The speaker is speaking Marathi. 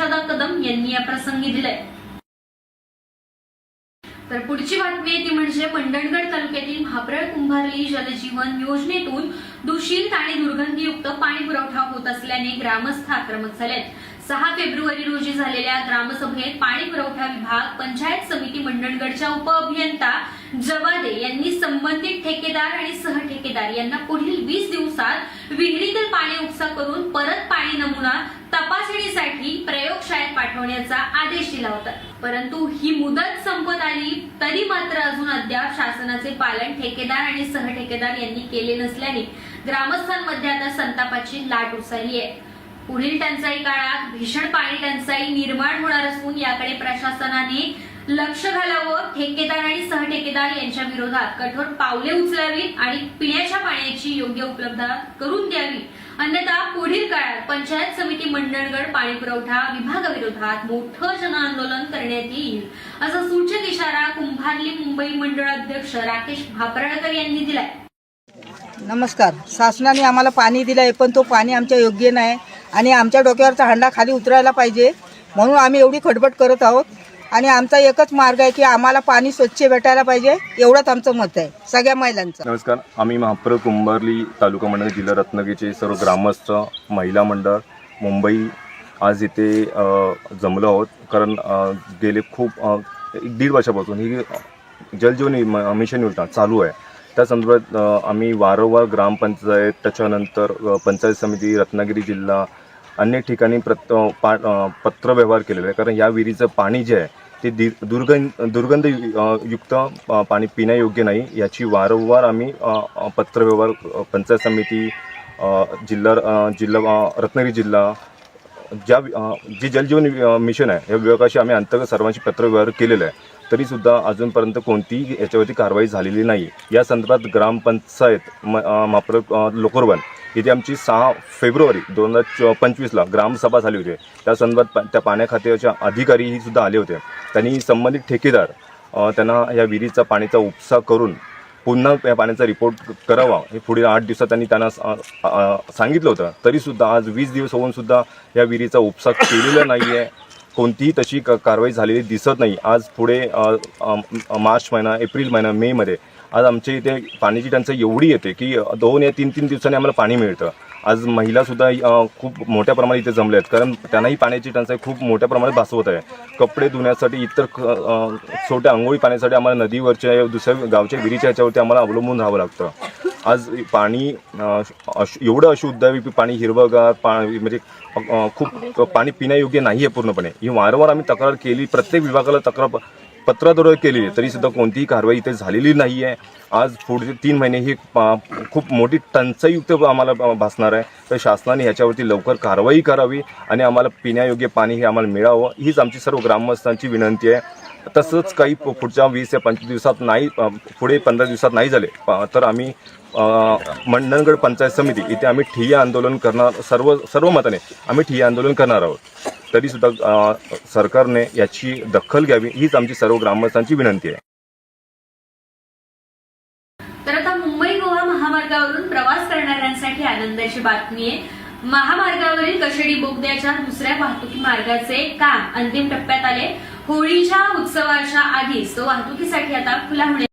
यशोदा कदम यांनी या प्रसंगी दिले। तर पुढची बातमी ती म्हणजे मंडणगड तालुक्यातील म्हाप्रळ कुंभारली जलजीवन योजनेतून दूषित आणि दुर्गंधीयुक्त पाणी पुरवठा होत असल्याने ग्रामस्थ आक्रमक झालेत। 6 फेब्रुवारी रोजी झालेल्या ग्रामसभेत पाणी पुरवठा विभाग पंचायत समिती मंडणगडच्या उपअभियंता जवादे यांनी संबंधित ठेकेदार आणि सहठेकेदार यांना पुढील 20 दिवसात विहिरीतील पाणी उपसा करून परत पाणी नमुना तपासणीसाठी प्रयोगशाळेत पाठवण्याचा आदेश दिला होता। परंतु ही मुदत संपत आली तरी मात्र अजून अद्याप शासनाचे पालन ठेकेदार आणि सहठेकेदार यांनी केले नसल्याने ग्रामस्थांमध्ये आता संतापाची लाट उसळली आहे। पुढील टंचाई काळात भीषण पाणी टंचाई निर्माण होणार असून याकडे प्रशासनाने लक्ष घालावं, ठेकेदार आणि सहठेकेदार यांच्या विरोधात कठोर पावले उचलावीत आणि पिण्याच्या पाण्याची योग्य उपलब्धता करून द्यावी, अन्यथा पुढील काळात पंचायत समिती मंडणगड पाणी पुरवठा विभागाविरोधात मोठं जनआंदोलन करण्यात येईल, असा सूचक इशारा कुंभारली मुंबई मंडळ अध्यक्ष राकेश भापराळकर यांनी दिलाय। नमस्कार। शासनाने आम्हाला पाणी दिलंय पण तो पाणी आमच्या योग्य नाही आणि आमच्या डोक्यावरचा हंडा खाली उतरायला पाहिजे, म्हणून आम्ही एवढी खटपट करत आहोत। आणि आमचा एकच मार्ग आहे की आम्हाला पाणी स्वच्छ भेटायला पाहिजे, एवढंच आमचं मत आहे सगळ्या महिलांचं। नमस्कार। आम्ही म्हाप्रळ कुंभारली तालुका मंडळ जिल्हा रत्नागिरीचे सर्व ग्रामस्थ महिला मंडळ मुंबई आज इथे जमलो आहोत, कारण गेले खूप 1.5 वर्षापासून ही जलजीवन मिशन योजना चालू आहे। त्या संदर्भात आम्ही वारंवार ग्रामपंचायत, त्याच्यानंतर पंचायत समिती, रत्नागिरी जिल्हा अन्य ठिकाणी पत्रव्यवहार केलेला आहे, कारण या विहिरीचं पाणी जे आहे ते दुर्गंधयुक्त पाणी पिण्यायोग्य नाही, याची वारंवार आम्ही पत्रव्यवहार पंचायत समिती, जिल्हा रत्नागिरी जिल्हा जे जलजीवन मिशन आहे या विभागाशी आम्ही अंतर्गत सर्वांशी पत्रव्यवहार केलेला आहे, तरीसुद्धा अजूनपर्यंत कोणतीही याच्यावरती कारवाई झालेली नाही। या संदर्भात ग्रामपंचायत म्हाप्रळ लोकोरवन इथे आमची 6 फेब्रुवारी 2025ला ग्रामसभा झाली होती। त्या संदर्भात त्या पाण्या खात्याच्या अधिकारीही सुद्धा आले होते। त्यांनी संबंधित ठेकेदार त्यांना या विहिरीचा पाण्याचा उपसा करून पुन्हा या पाण्याचा रिपोर्ट करावा हे पुढील 8 दिवसात त्यांना सांगितलं होतं, तरीसुद्धा आज 20 दिवस होऊन सुद्धा या विहिरीचा उपसा केलेला नाही आहे, कोणतीही तशी कारवाई झालेली दिसत नाही। आज पुढे मार्च महिना, एप्रिल महिना, मेमध्ये आज आमच्या इथे पाण्याची टंचाई एवढी येते की 2 या 3 दिवसांनी आम्हाला पाणी मिळतं। आज महिलासुद्धा खूप मोठ्या प्रमाणात इथे जमल्या आहेत, कारण त्यांनाही पाण्याची टंचाई खूप मोठ्या प्रमाणात भासवत आहे। कपडे धुण्यासाठी, इतर छोट्या अंघोळी पाण्यासाठी आम्हाला नदीवरच्या दुसऱ्या गावच्या विहिरीच्या ह्याच्यावरती आम्हाला अवलंबून राहावं लागतं। आज पाणी एवढं अशुद्ध आहे, पाणी हिरवंगार पाणी म्हणजे खूप पाणी पिण्यायोग्य नाही आहे पूर्णपणे। ही वारंवार आम्ही तक्रार केली, प्रत्येक विभागाला तक्रार पत्राद्वारे केली आहे, तरीसुद्धा कोणतीही कारवाई इथे झालेली नाही आहे। आज पुढचे 3 महिने ही खूप मोठी टंचाईयुक्त आम्हाला भासणार आहे, तर शासनाने ह्याच्यावरती लवकर कारवाई करावी आणि आम्हाला पिण्यायोग्य पाणी हे आम्हाला मिळावं, हीच आमची सर्व ग्रामस्थांची विनंती आहे। तसंच काही पुढच्या 20 या 25 दिवसात नाही, पुढे 15 दिवसात नाही झाले तर आम्ही मंडणगड पंचायत समिती इथे आम्ही ठिय्या आंदोलन करणार, सर्व मताने आम्ही ठिय्या आंदोलन करणार आहोत। तरीसुद्धा सरकारने याची दखल घ्यावी, हीच आमची सर्व ग्रामस्थांची विनंती आहे। तर आता मुंबई गोवा महामार्गावरून प्रवास करणाऱ्यांसाठी आनंदाची बातमी आहे। महामार्गावरील कशेडी बोगद्याच्या दुसऱ्या वाहतुकी मार्गाचे काम अंतिम टप्प्यात आले। होळीच्या उत्सवाच्या आधीच तो वाहतुकीसाठी आता खुला होणार